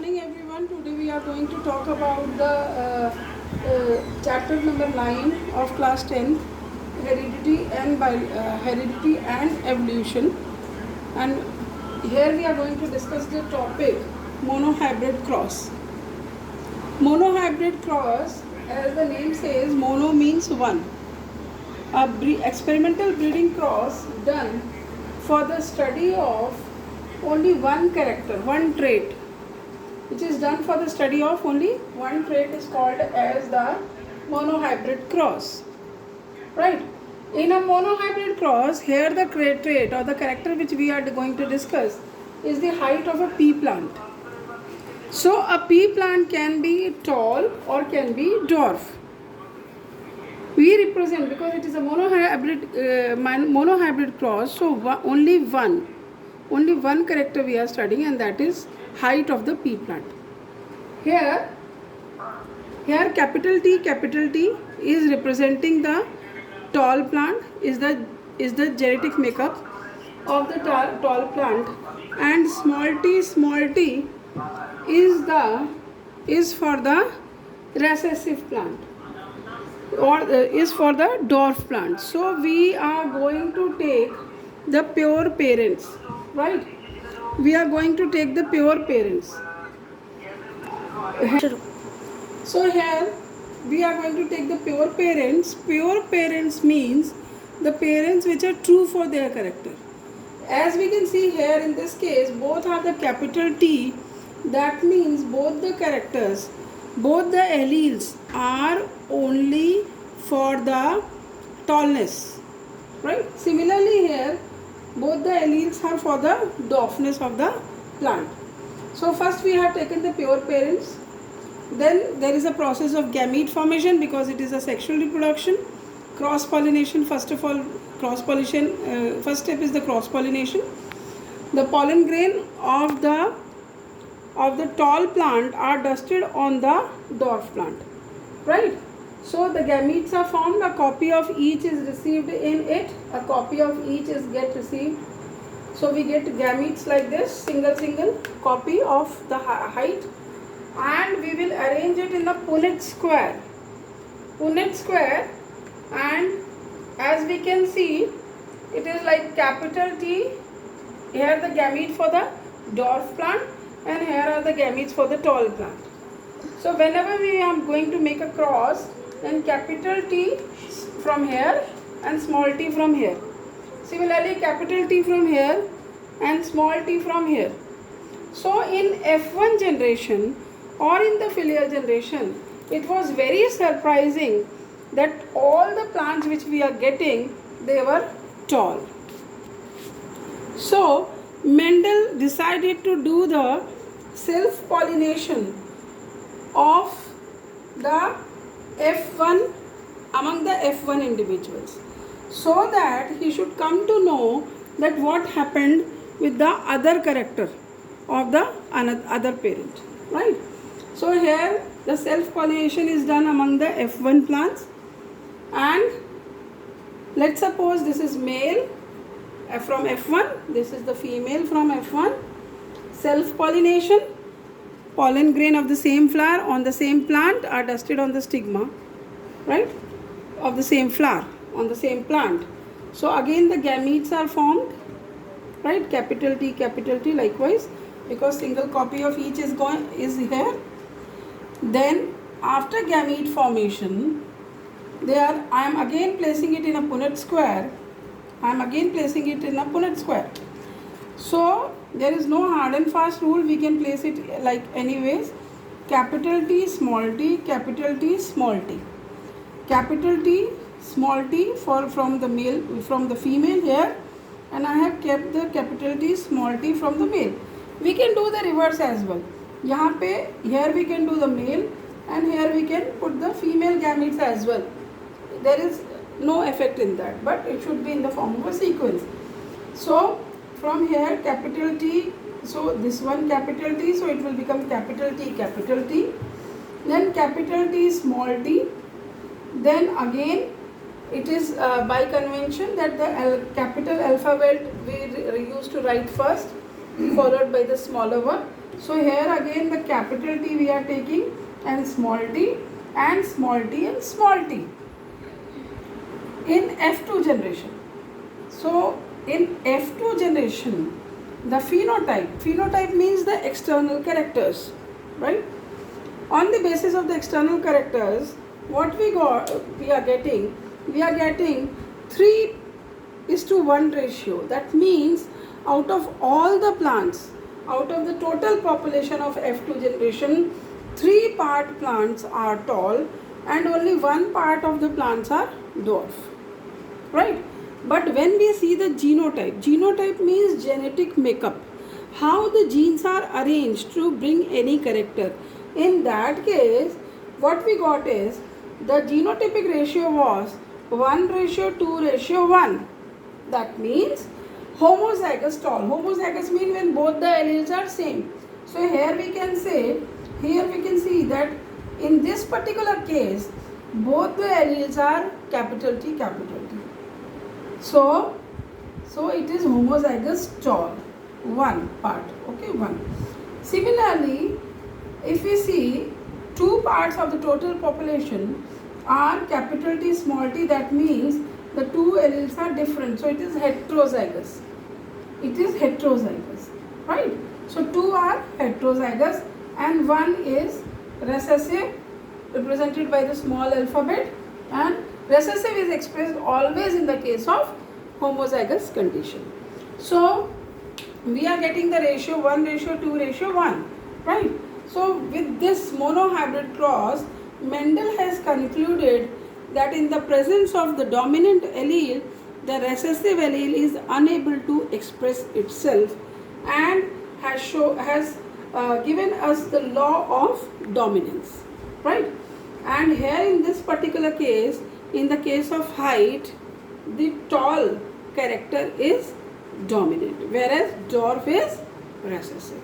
morning everyone. Today we are going to talk about the chapter number 9 of class 10, heredity and evolution. And here we are going to discuss the topic monohybrid cross. Monohybrid cross, as the name says, mono means one. Experimental breeding cross done for the study of only one character, one trait, which is done for the study of only one trait, is called as the monohybrid cross. Right? In a monohybrid cross, here the trait or the character which we are going to discuss is the height of a pea plant. So a pea plant can be tall or can be dwarf. We represent, because it is a monohybrid cross, so only one character we are studying, and that is height of the pea plant. Here capital T is representing the tall plant, is the genetic makeup of the tall plant, and small t is for the recessive plant, or is for the dwarf plant. So we are going to take the pure parents, right? We are going to take the pure parents. So here we are going to take the pure parents. Pure parents means the parents which are true for their character. As we can see here in this case, both are the capital T. That means both the characters, both the alleles are only for the tallness, right? Similarly here, both the alleles are for the dwarfness of the plant. So first we have taken the pure parents. Then there is a process of gamete formation, because it is a sexual reproduction. Cross pollination, first of all, first step is the cross pollination. The pollen grain of the tall plant are dusted on the dwarf plant, right? So the gametes are formed, a copy of each is received in it, a copy of each is received. So we get gametes like this, single copy of the height, and we will arrange it in the Punnett square. And as we can see, it is like capital T, here the gamete for the dwarf plant, and here are the gametes for the tall plant. So whenever we are going to make a cross, then capital T from here and small t from here. Similarly, capital T from here and small t from here. So in F1 generation or in the filial generation, it was very surprising that all the plants which we are getting, they were tall. So Mendel decided to do the self-pollination of the F1 among the F1 individuals, so that he should come to know that what happened with the other character of the other parent, right? So here the self-pollination is done among the F1 plants, and let's suppose this is male from F1, this is the female from F1. Self-pollination, pollen grain of the same flower on the same plant are dusted on the stigma, right, of the same flower on the same plant. So again the gametes are formed, right, capital T likewise, because single copy of each is here. Then after gamete formation, I am again placing it in a Punnett square. So there is no hard and fast rule, we can place it like anyways. Capital T, small t, capital T, small t. Capital T, small t from the female here, and I have kept the capital T, small t from the male. We can do the reverse as well. Here we can do the male, and here we can put the female gametes as well. There is no effect in that, but it should be in the form of a sequence. So from here capital T, so this one capital T, so it will become capital T, then capital T, small t. Then again it is by convention that the capital alphabet we used to write first, followed by the smaller one. So here again the capital T we are taking, and small t and small t and small t in F2 generation. So in F2 generation, the phenotype means the external characters, right? On the basis of the external characters, what we are getting 3:1 ratio. That means out of all the plants, out of the total population of F2 generation, 3 part plants are tall and only 1 part of the plants are dwarf, right? But when we see the genotype means genetic makeup, how the genes are arranged to bring any character. In that case, what we got is the genotypic ratio was 1:2:1. That means homozygous tall. Homozygous means when both the alleles are same. So here we can see that in this particular case, both the alleles are capital T, capital T. So it is homozygous tall, 1 part, okay, 1. Similarly, if we see 2 parts of the total population are capital T, small t, that means the 2 alleles are different. So it is heterozygous. Right? So 2 are heterozygous and 1 is recessive, represented by the small alphabet, and recessive is expressed always in the case of homozygous condition. So we are getting the ratio 1:2:1, right? So with this monohybrid cross, Mendel has concluded that in the presence of the dominant allele, the recessive allele is unable to express itself, and has given us the law of dominance, right? And here in this particular case, in the case of height, the tall character is dominant, whereas dwarf is recessive.